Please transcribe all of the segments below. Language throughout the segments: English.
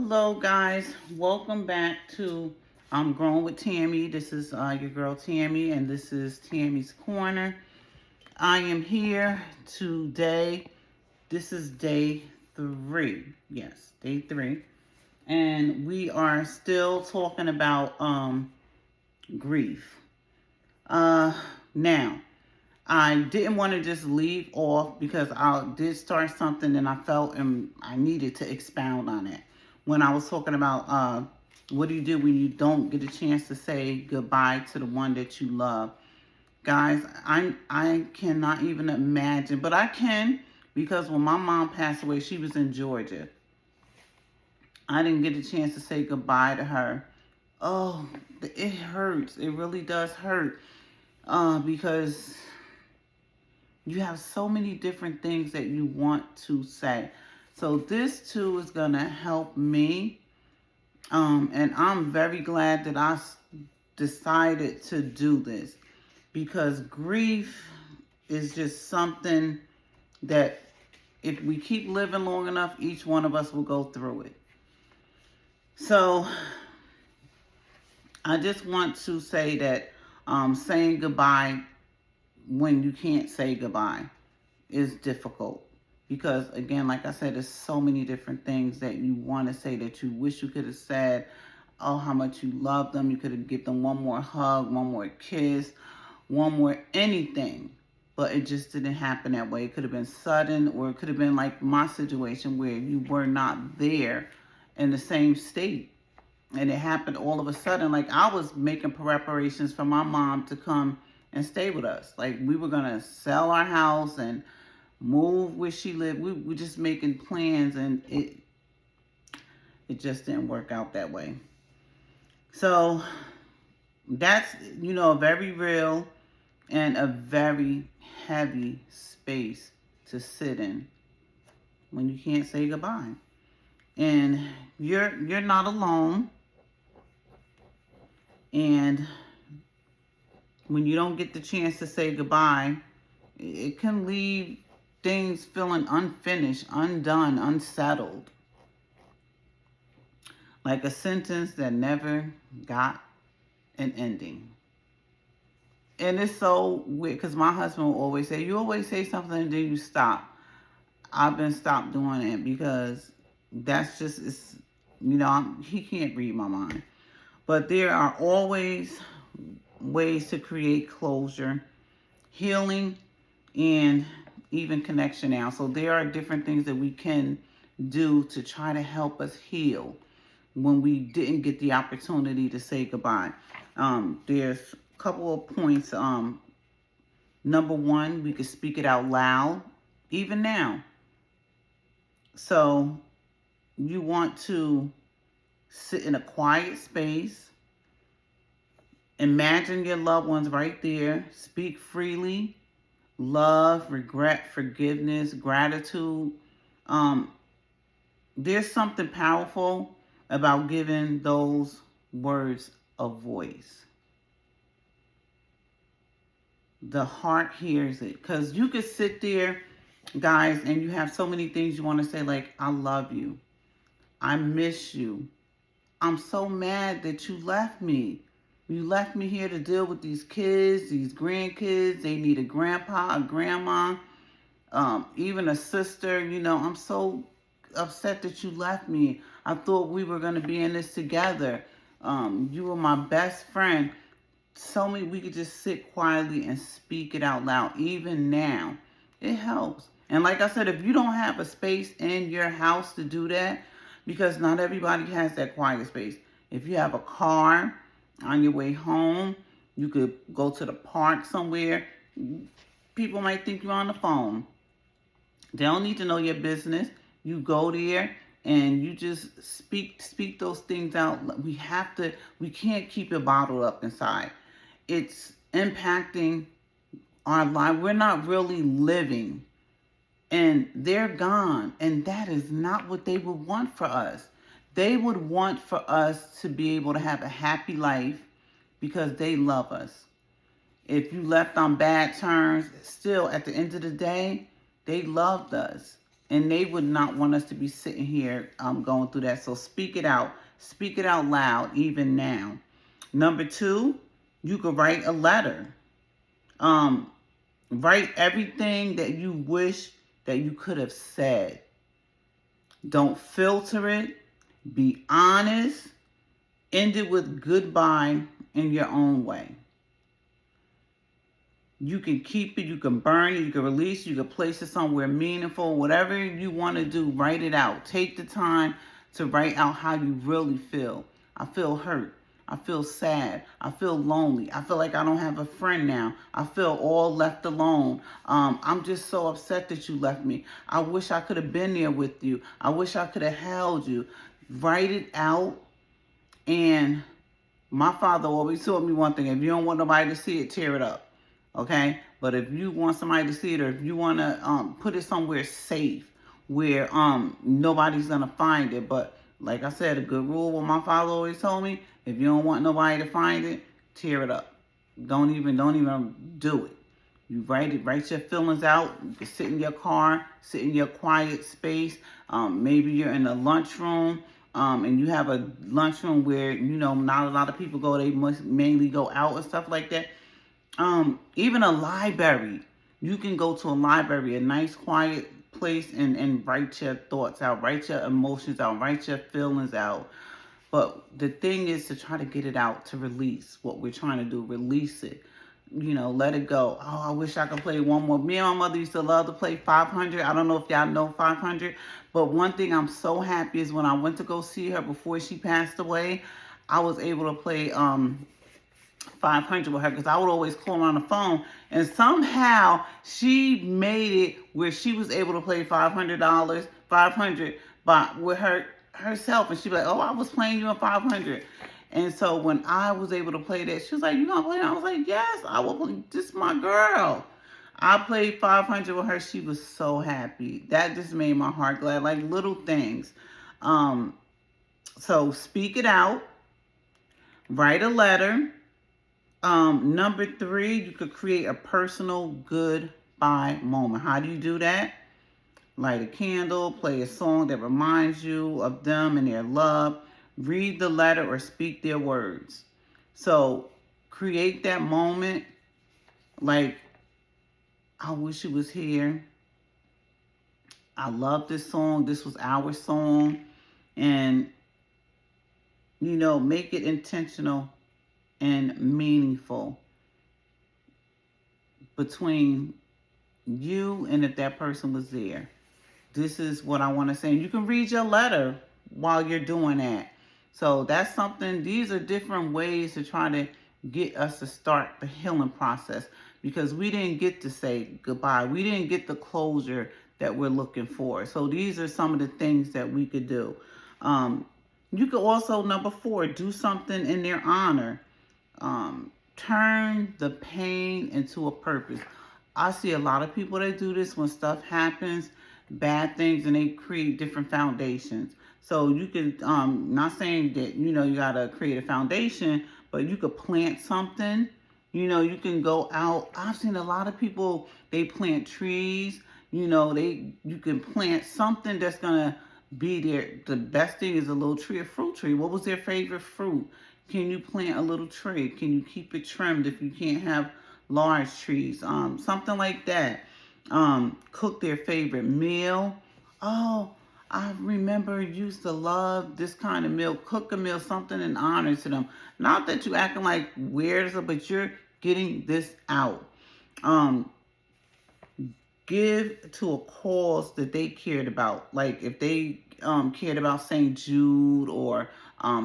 Hello, guys. Welcome back to I'm Growing with Tammy. This is your girl Tammy, and this is Tammy's Corner. I am here today. This is day 3. Yes, day 3. And we are still talking about grief. Uh, Now, I didn't want to just leave off because I did start something and I felt I needed to expound on it. When I was talking about what do you do when you don't get a chance to say goodbye to the one that you love. Guys, I cannot even imagine, but I can because when my mom passed away, she was in Georgia. I didn't get a chance to say goodbye to her. Oh, it hurts. It really does hurt because you have so many different things that you want to say. So this too is going to help me. And I'm very glad that I decided to do this because grief is just something that if we keep living long enough, each one of us will go through it. So I just want to say that saying goodbye when you can't say goodbye is difficult because again, like I said, there's so many different things that you want to say that you wish you could have said. Oh, how much you love them. You could have given them one more hug, one more kiss, one more anything, but it just didn't happen that way. It could have been sudden, or it could have been like my situation where you were not there in the same state and it happened all of a sudden. Like I was making preparations for my mom to come and stay with us. Like we were gonna sell our house and move where she lived. We were just making plans, and it just didn't work out that way. So that's a very real and a very heavy space to sit in when you can't say goodbye. And you're not alone. And when you don't get the chance to say goodbye, it can leave things feeling unfinished, undone, unsettled. Like a sentence that never got an ending. And it's so weird because my husband will always say, you always say something and then you stop. I've been stopped doing it because that's just, he can't read my mind. But there are always ways to create closure, healing, and even connection now. So there are different things that we can do to try to help us heal when we didn't get the opportunity to say goodbye. There's a couple of points. Number one, we could speak it out loud, even now. So you want to sit in a quiet space. Imagine your loved ones right there. Speak freely. Love, regret, forgiveness, gratitude. There's something powerful about giving those words a voice. The heart hears it. Because you could sit there, guys, and you have so many things you want to say, like, I love you. I miss you. I'm so mad that you left me. You left me here to deal with these kids, these grandkids. They need a grandpa, a grandma, even a sister. I'm so upset that you left me. I thought we were going to be in this together. You were my best friend. So many, we could just sit quietly and speak it out loud. Even now, it helps. And like I said, if you don't have a space in your house to do that, because not everybody has that quiet space. If you have a car on your way home, you could go to the park somewhere. People might think you're on the phone. They don't need to know your business. You go there and you just speak those things out. We can't keep it bottled up inside. It's impacting our life. We're not really living. And they're gone. And that is not what they would want for us. They would want for us to be able to have a happy life because they love us. If you left on bad terms, still at the end of the day, they loved us. And they would not want us to be sitting here going through that. So speak it out. Speak it out loud, even now. Number 2, you could write a letter. Write everything that you wish that you could have said. Don't filter it. Be honest. End it with goodbye in your own way. You can keep it, you can burn it, you can release it, you can place it somewhere meaningful. Whatever you want to do, write it out. Take the time to write out how you really feel. I feel hurt. I feel sad. I feel lonely. I feel like I don't have a friend now. I feel all left alone. I'm just so upset that you left me. I wish I could have been there with you. I wish I could have held you. Write it out. And my father always told me one thing: if you don't want nobody to see it, tear it up. Okay? But if you want somebody to see it, or if you want to put it somewhere safe where nobody's going to find it. But like I said, a good rule, what my father always told me: if you don't want nobody to find it, tear it up. Don't even do it. You write your feelings out. You can sit in your car, sit in your quiet space. Maybe you're in a lunchroom, and you have a lunchroom where, not a lot of people go. They must mainly go out and stuff like that. Even a library. You can go to a library, a nice quiet place, and write your thoughts out, write your emotions out, write your feelings out. But the thing is to try to get it out, to release what we're trying to do. Release it. Let it go. Oh, I wish I could play one more. Me and my mother used to love to play 500. I don't know if y'all know 500. But one thing I'm so happy is when I went to go see her before she passed away, I was able to play 500 with her, because I would always call her on the phone, and somehow she made it where she was able to play $500 but with herself, and she'd be like, oh, I was playing you on 500. And so when I was able to play that, she was like, you gonna play? I was like, yes, I will play. This is my girl. I played 500 with her. She was so happy. That just made my heart glad. Like little things. So speak it out. Write a letter. Number 3, you could create a personal goodbye moment. How do you do that? Light a candle, play a song that reminds you of them and their love. Read the letter or speak their words. So create that moment. Like, I wish it was here. I love this song. This was our song. And, make it intentional and meaningful between you and if that person was there. This is what I want to say. You can read your letter while you're doing that. So that's something. These are different ways to try to get us to start the healing process, because we didn't get to say goodbye. We didn't get the closure that we're looking for. So these are some of the things that we could do. You could also, number 4, do something in their honor. Turn the pain into a purpose. I see a lot of people that do this when stuff happens, bad things, and they create different foundations. So you can, not saying that, you got to create a foundation, but you could plant something. You can go out. I've seen a lot of people, they plant trees. You can plant something that's going to be there. The best thing is a little tree, a fruit tree. What was their favorite fruit? Can you plant a little tree? Can you keep it trimmed if you can't have large trees? Something like that. Cook their favorite meal. Oh, I remember you used to love this kind of meal. Cook a meal, something in honor to them. Not that you acting like weird, but you're getting this out. Give to a cause that they cared about. Like if they cared about St. Jude or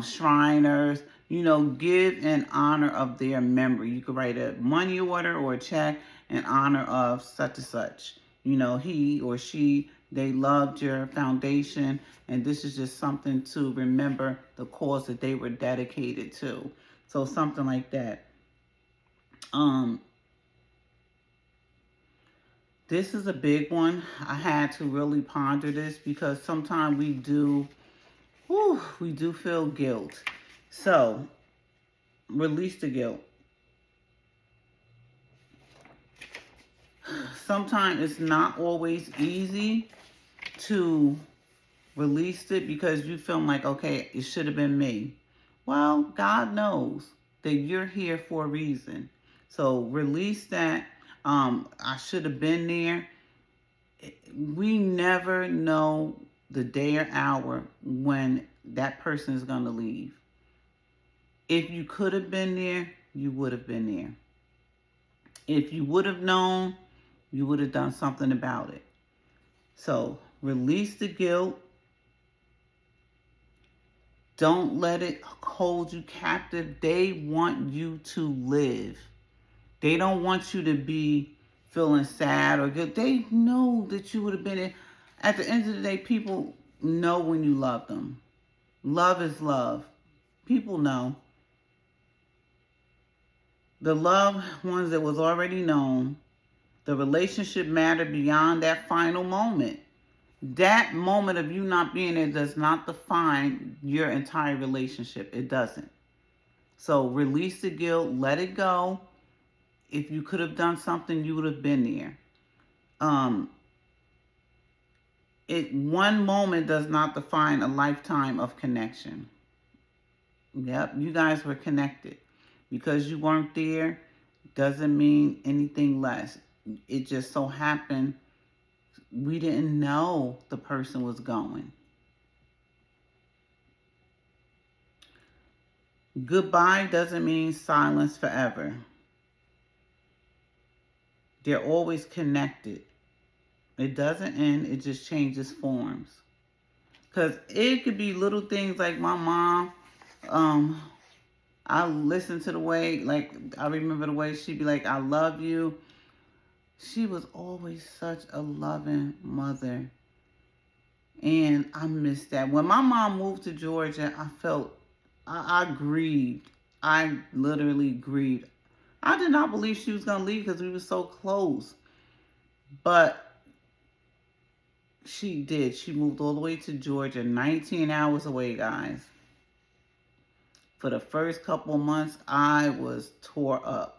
Shriners, give in honor of their memory. You could write a money order or a check in honor of such and such. He or she, they loved your foundation, and this is just something to remember the cause that they were dedicated to. So something like that. This is a big one. I had to really ponder this because sometimes we do feel guilt. So, release the guilt. Sometimes it's not always easy to release it because you feel like, okay, it should have been me. Well, God knows that you're here for a reason. So release that. I should have been there. We never know the day or hour when that person is going to leave. If you could have been there, you would have been there. If you would have known, you would have done something about it. So release the guilt. Don't let it hold you captive. They want you to live. They don't want you to be feeling sad or good. They know that you would have been in. At the end of the day, people know when you love them. Love is love. People know. The loved ones that was already known, the relationship mattered beyond that final moment. That moment of you not being there does not define your entire relationship. It doesn't. So release the guilt, let it go. If you could have done something, you would have been there. One moment does not define a lifetime of connection. Yep, you guys were connected. Because you weren't there doesn't mean anything less. It just so happened we didn't know the person was going. Goodbye doesn't mean silence forever. They're always connected. It doesn't end, it just changes forms. Because it could be little things like my mom, I listen to the way, like, I remember the way she'd be like, I love you. She was always such a loving mother. And I miss that. When my mom moved to Georgia, I grieved. I literally grieved. I did not believe she was going to leave because we were so close. But she did. She moved all the way to Georgia, 19 hours away, guys. For the first couple of months, I was tore up.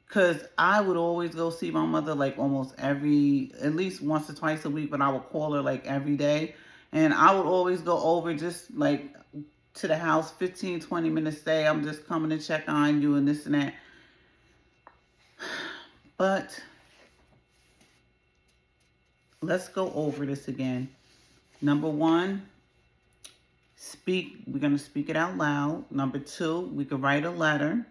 Because I would always go see my mother like at least once or twice a week, but I would call her like every day. And I would always go over just like to the house, 15, 20 minutes stay. I'm just coming to check on you and this and that. But let's go over this again. Number one, we're going to speak it out loud. Number two, we could write a letter.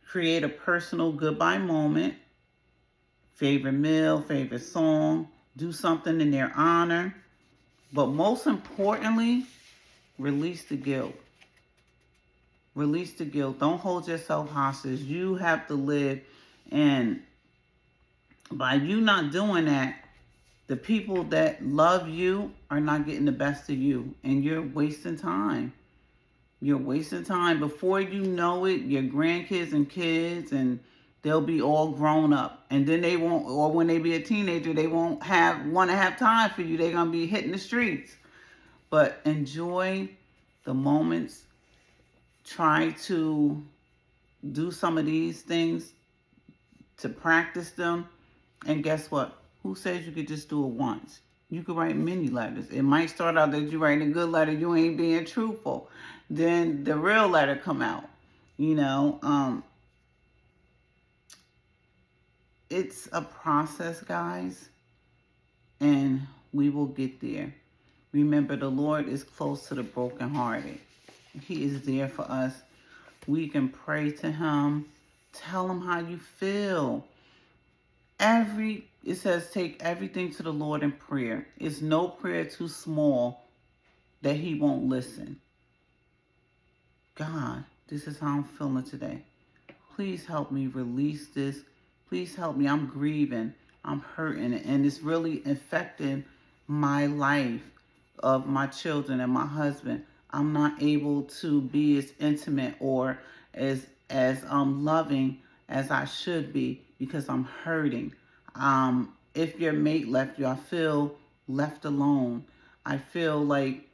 Create a personal goodbye moment. Favorite meal, favorite song. Do something in their honor. But most importantly, release the guilt. Release the guilt. Don't hold yourself hostage. You have to live. And by you not doing that, the people that love you are not getting the best of you. And you're wasting time. You're wasting time. Before you know it, your grandkids and kids, and they'll be all grown up. And then they won't, or when they be a teenager, they won't want to have time for you. They're going to be hitting the streets. But enjoy the moments. Try to do some of these things to practice them. And guess what? Who says you could just do it once? You could write many letters. It might start out that you write a good letter, you ain't being truthful. Then the real letter come out. It's a process, guys, and we will get there. Remember, the Lord is close to the brokenhearted. He is there for us. We can pray to him. Tell him how you feel. It says take everything to the Lord in prayer. It's no prayer too small that he won't listen. God, this is how I'm feeling today. Please help me release this. Please help me. I'm grieving. I'm hurting. And it's really affecting my life of my children and my husband. I'm not able to be as intimate or as loving as I should be because I'm hurting. If your mate left you, I feel left alone. I feel like,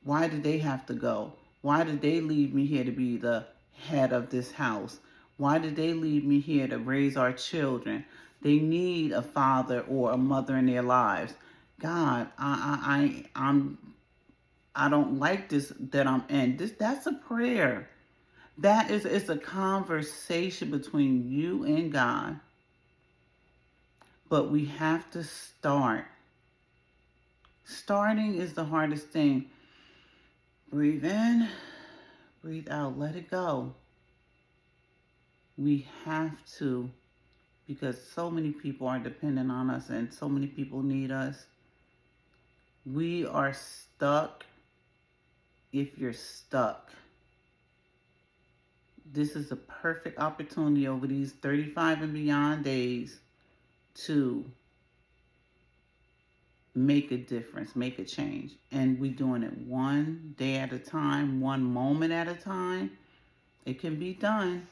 why did they have to go? Why did they leave me here to be the head of this house? Why did they leave me here to raise our children? They need a father or a mother in their lives. God, I don't like this that I'm in. That's a prayer. That is, it's a conversation between you and God. But we have to start. Starting is the hardest thing. Breathe in, breathe out, let it go. We have to, because so many people are dependent on us and so many people need us. We are stuck if you're stuck. This is a perfect opportunity over these 35 and beyond days to make a difference, make a change. And we're doing it one day at a time, one moment at a time. It can be done.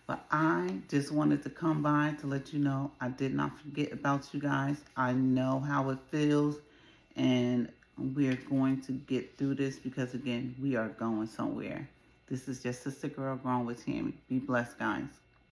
But I just wanted to come by to let you know I did not forget about you guys. I know how it feels. And we're going to get through this because, again, we are going somewhere. This is just Sister Girl Grown with Tammy. Be blessed, guys.